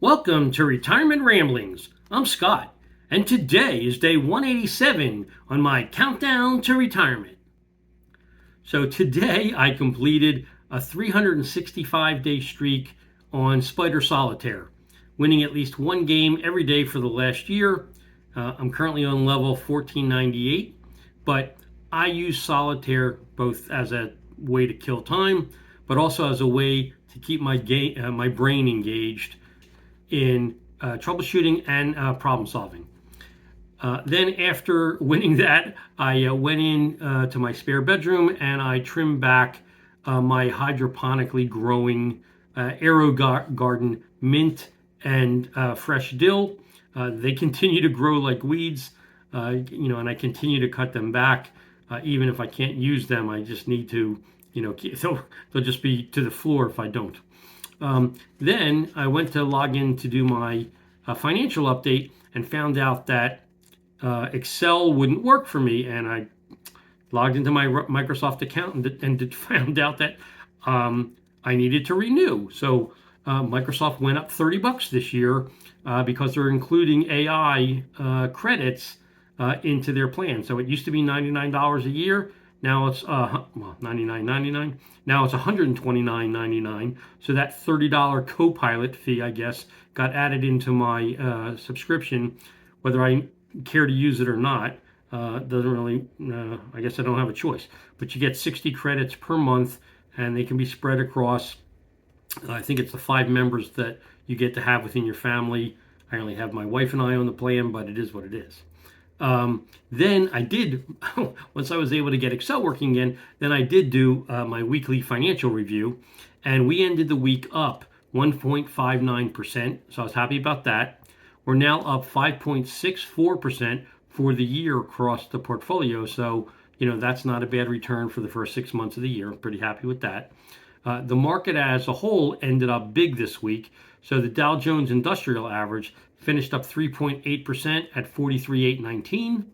Welcome to Retirement Ramblings. I'm Scott, and today is day 187 on my countdown to retirement. So today I completed a 365-day streak on Spider Solitaire, winning at least one game every day for the last year. I'm currently on level 1498, but I use Solitaire both as a way to kill time, but also as a way to keep my brain engaged in troubleshooting and problem solving. Then after winning that, I went in to my spare bedroom and I trimmed back my hydroponically growing Aero Garden mint and fresh dill. They continue to grow like weeds, and I continue to cut them back. Even if I can't use them, I just need to, they'll just be to the floor if I don't. Then I went to log in to do my financial update and found out that Excel wouldn't work for me. And I logged into my Microsoft account and found out that I needed to renew. So Microsoft went up $30 this year because they're including AI credits into their plan. So it used to be $99 a year. Now it's $99.99. Now it's $129.99. So that $30 Copilot fee, I guess, got added into my subscription, whether I care to use it or not. Doesn't really. I guess I don't have a choice. But you get 60 credits per month, and they can be spread across. I think it's the 5 members that you get to have within your family. I only have my wife and I on the plan, but it is what it is. Then I did, once I was able to get Excel working again, then I did do my weekly financial review, and we ended the week up 1.59%. So I was happy about that. We're now up 5.64% for the year across the portfolio. So, that's not a bad return for the first 6 months of the year. I'm pretty happy with that. The market as a whole ended up big this week. So the Dow Jones Industrial Average finished up 3.8% at 43,819.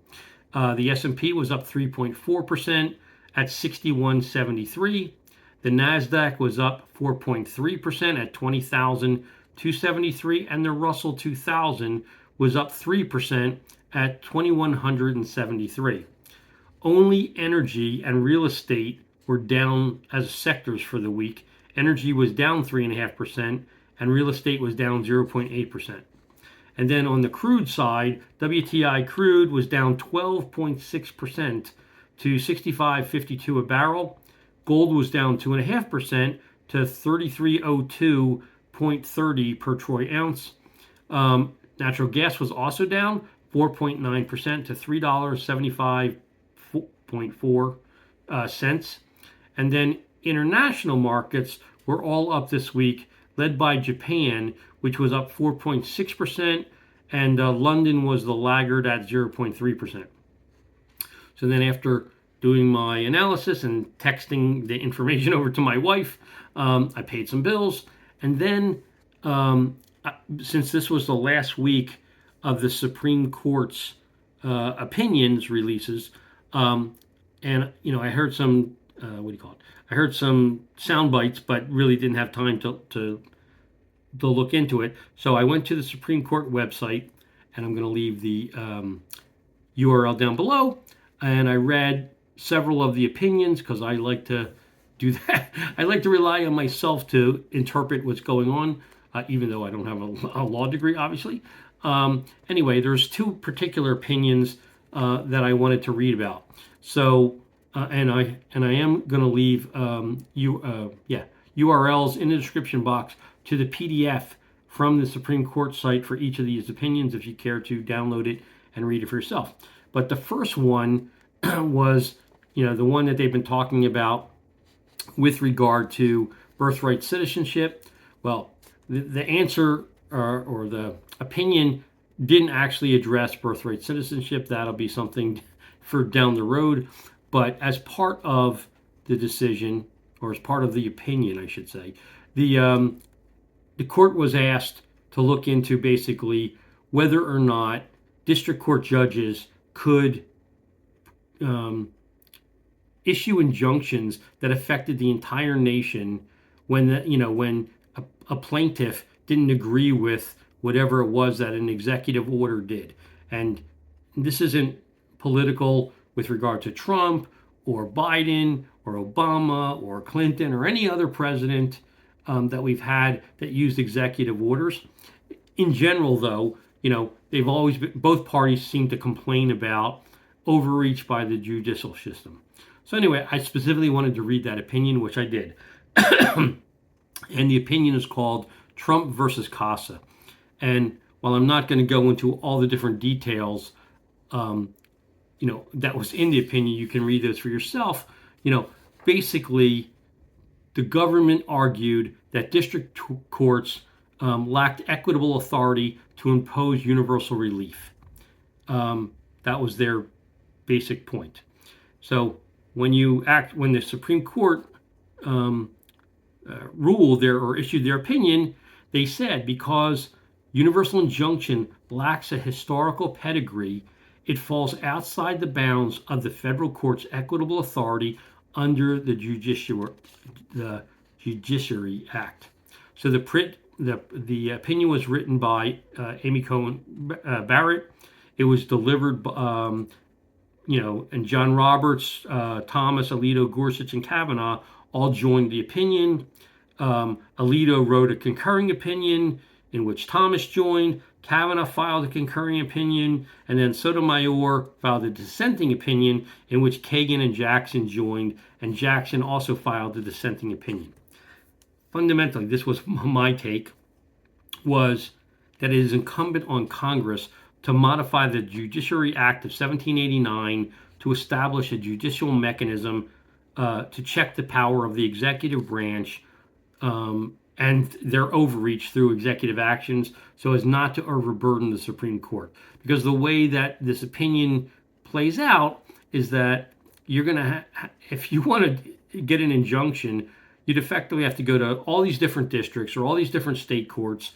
The S&P was up 3.4% at 6173. The Nasdaq was up 4.3% at 20,273, and the Russell 2000 was up 3% at 2,173. Only energy and real estate were down as sectors for the week. Energy was down 3.5%, and real estate was down 0.8%. And then on the crude side, WTI crude was down 12.6% to 65.52 a barrel. Gold was down 2.5% to 3302.30 per troy ounce. Natural gas was also down 4.9% to $3.75.4 cents. And then international markets were all up this week, led by Japan, which was up 4.6%, and London was the laggard at 0.3%. So then after doing my analysis and texting the information over to my wife, I paid some bills. And then since this was the last week of the Supreme Court's opinions releases, and I heard some I heard some sound bites, but really didn't have time to look into it. So I went to the Supreme Court website, and I'm going to leave the URL down below. And I read several of the opinions because I like to do that. I like to rely on myself to interpret what's going on, even though I don't have a law degree, obviously. Anyway, there's 2 particular opinions that I wanted to read about. So, and I am going to leave URLs in the description box to the PDF from the Supreme Court site for each of these opinions if you care to download it and read it for yourself. But the first one was, the one that they've been talking about with regard to birthright citizenship. Well, the answer or the opinion didn't actually address birthright citizenship. That'll be something for down the road. But as part of the decision, or as part of the opinion, I should say, the court was asked to look into basically whether or not district court judges could issue injunctions that affected the entire nation when when a plaintiff didn't agree with whatever it was that an executive order did. And this isn't political with regard to Trump or Biden or Obama or Clinton or any other president that we've had that used executive orders. In general, though, they've always been, both parties seem to complain about overreach by the judicial system. So anyway, I specifically wanted to read that opinion, which I did. And the opinion is called Trump versus Casa. And while I'm not going to go into all the different details, that was in the opinion, you can read those for yourself. Basically, the government argued that district courts lacked equitable authority to impose universal relief. That was their basic point. So when the Supreme Court ruled or issued their opinion, they said because universal injunction lacks a historical pedigree, it falls outside the bounds of the federal court's equitable authority under the Judiciary Act. So the opinion was written by Amy Coney Barrett. It was delivered, and John Roberts, Thomas, Alito, Gorsuch, and Kavanaugh all joined the opinion. Alito wrote a concurring opinion in which Thomas joined. Kavanaugh filed a concurring opinion, and then Sotomayor filed a dissenting opinion in which Kagan and Jackson joined, and Jackson also filed a dissenting opinion. Fundamentally, this was my take, was that it is incumbent on Congress to modify the Judiciary Act of 1789 to establish a judicial mechanism to check the power of the executive branch and their overreach through executive actions so as not to overburden the Supreme Court. Because the way that this opinion plays out is that you're going to, if you want to get an injunction, you'd effectively have to go to all these different districts or all these different state courts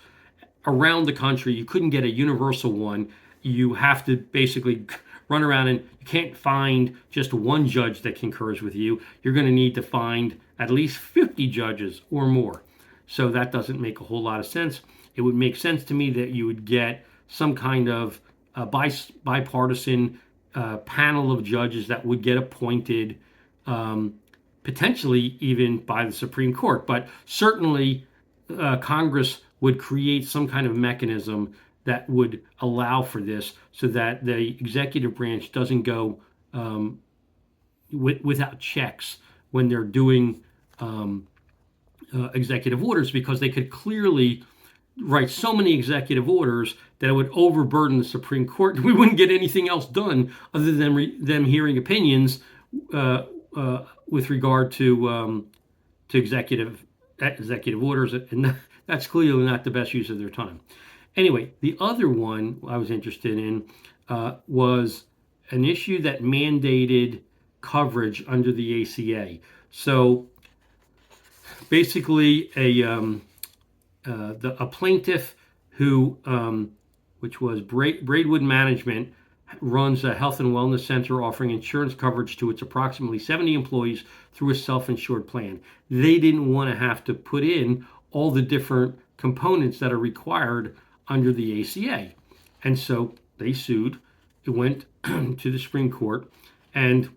around the country. You couldn't get a universal one. You have to basically run around, and you can't find just one judge that concurs with you. You're going to need to find at least 50 judges or more. So that doesn't make a whole lot of sense. It would make sense to me that you would get some kind of bipartisan panel of judges that would get appointed, potentially even by the Supreme Court. But certainly Congress would create some kind of mechanism that would allow for this so that the executive branch doesn't go without checks when they're doing executive orders, because they could clearly write so many executive orders that it would overburden the Supreme Court. We wouldn't get anything else done other than them hearing opinions with regard to executive orders, and that's clearly not the best use of their time. Anyway, the other one I was interested in was an issue that mandated coverage under the ACA. So basically, a plaintiff who, which was Braidwood Management, runs a health and wellness center offering insurance coverage to its approximately 70 employees through a self-insured plan. They didn't want to have to put in all the different components that are required under the ACA. And so they sued. It went to the Supreme Court. And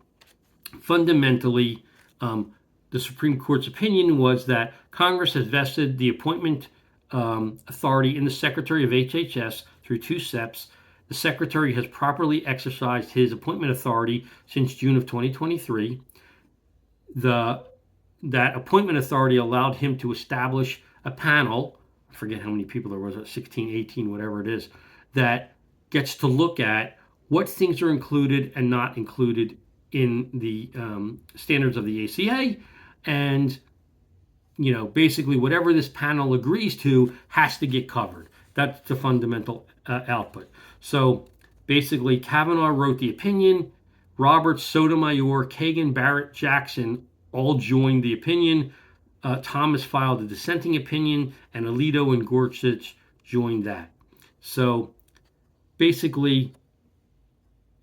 fundamentally, the Supreme Court's opinion was that Congress has vested the appointment authority in the Secretary of HHS through two steps. The Secretary has properly exercised his appointment authority since June of 2023. That appointment authority allowed him to establish a panel, I forget how many people there was, 16, 18, whatever it is, that gets to look at what things are included and not included in the standards of the ACA. And, basically whatever this panel agrees to has to get covered. That's the fundamental output. So basically, Kavanaugh wrote the opinion. Roberts, Sotomayor, Kagan, Barrett, Jackson all joined the opinion. Thomas filed a dissenting opinion, and Alito and Gorsuch joined that. So basically,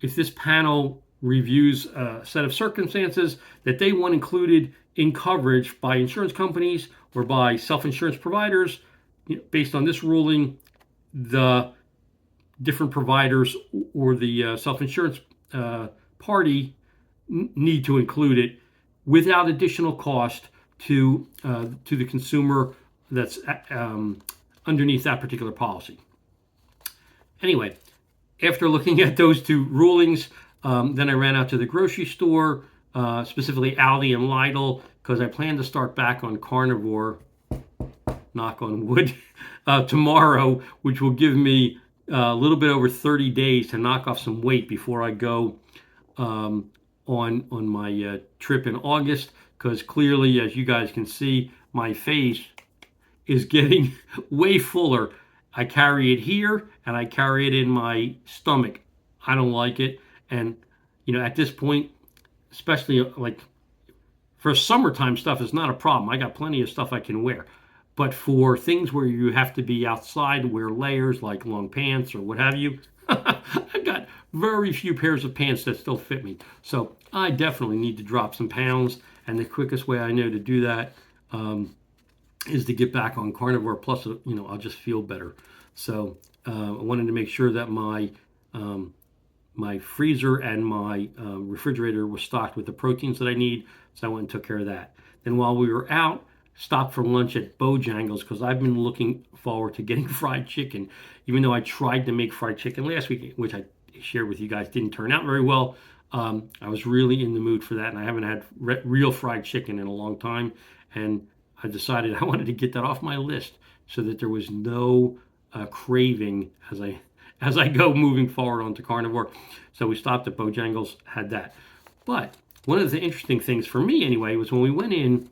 if this panel reviews a set of circumstances that they want included in coverage by insurance companies or by self-insurance providers, based on this ruling, the different providers or the self-insurance party need to include it without additional cost to the consumer that's underneath that particular policy. Anyway, after looking at those two rulings, then I ran out to the grocery store, specifically Aldi and Lidl, because I plan to start back on carnivore, knock on wood, tomorrow, which will give me a little bit over 30 days to knock off some weight before I go on my trip in August. Because clearly, as you guys can see, my face is getting way fuller. I carry it here and I carry it in my stomach. I don't like it. And, at this point, especially like for summertime stuff, it's not a problem. I got plenty of stuff I can wear. But for things where you have to be outside and wear layers like long pants or what have you, I got very few pairs of pants that still fit me. So I definitely need to drop some pounds. And the quickest way I know to do that is to get back on carnivore. Plus, I'll just feel better. So I wanted to make sure that my freezer and my refrigerator was stocked with the proteins that I need. So I went and took care of that. Then while we were out, stopped for lunch at Bojangles because I've been looking forward to getting fried chicken. Even though I tried to make fried chicken last week, which I shared with you guys, didn't turn out very well. I was really in the mood for that, and I haven't had real fried chicken in a long time. And I decided I wanted to get that off my list so that there was no craving as I go moving forward onto carnivore. So we stopped at Bojangles, had that. But one of the interesting things for me anyway was when we went in,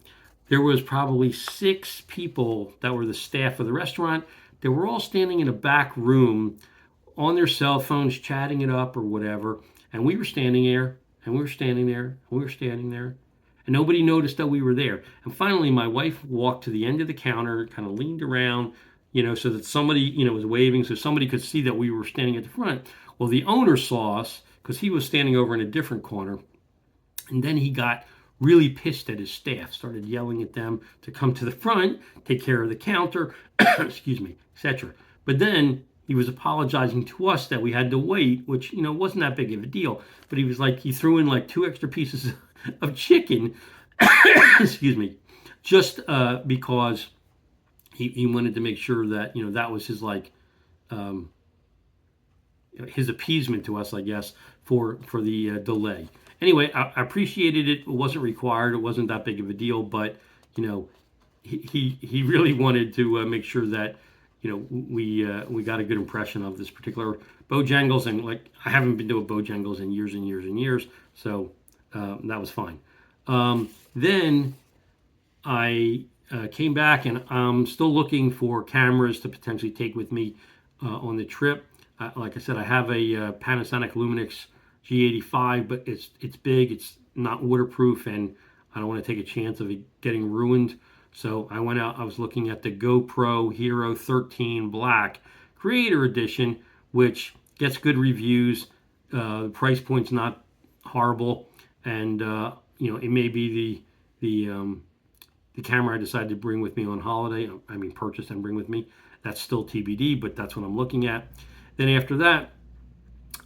there was probably 6 people that were the staff of the restaurant. They were all standing in a back room on their cell phones, chatting it up or whatever. And we were standing there, and we were standing there, and we were standing there. And nobody noticed that we were there. And finally, my wife walked to the end of the counter, kind of leaned around, so that somebody, was waving so somebody could see that we were standing at the front. Well, the owner saw us because he was standing over in a different corner. And then he got really pissed at his staff, started yelling at them to come to the front, take care of the counter, excuse me, etc. But then he was apologizing to us that we had to wait, which, wasn't that big of a deal. But he was like, he threw in like 2 extra pieces of chicken, excuse me, just because he wanted to make sure that, that was his his appeasement to us, I guess, for the delay. Anyway, I appreciated it. It wasn't required. It wasn't that big of a deal, but he really wanted to make sure that we got a good impression of this particular Bojangles, and I haven't been to a Bojangles in years and years and years, so that was fine. Then I came back, and I'm still looking for cameras to potentially take with me on the trip. Like I said, I have a Panasonic Lumix G85, but it's big, it's not waterproof, and I don't want to take a chance of it getting ruined. So I went out, I was looking at the GoPro Hero 13 Black Creator Edition, which gets good reviews. The price point's not horrible, and it may be the camera I decided to bring with me on holiday. I mean, purchase and bring with me. That's still TBD, but that's what I'm looking at. Then after that,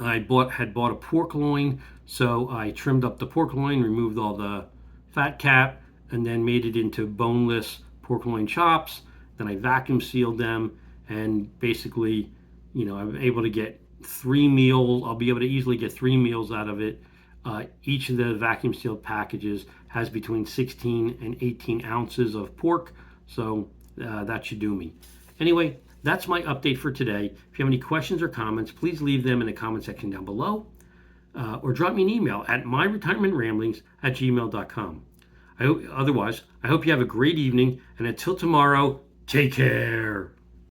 I had bought a pork loin, so I trimmed up the pork loin, removed all the fat cap, and then made it into boneless pork loin chops. Then I vacuum sealed them, and basically, I'm able to get 3 meals. I'll be able to easily get 3 meals out of it. Each of the vacuum sealed packages has between 16 and 18 ounces of pork, so that should do me. Anyway, that's my update for today. If you have any questions or comments, please leave them in the comment section down below, or drop me an email at myretirementramblings@gmail.com. Otherwise, I hope you have a great evening, and until tomorrow, take care.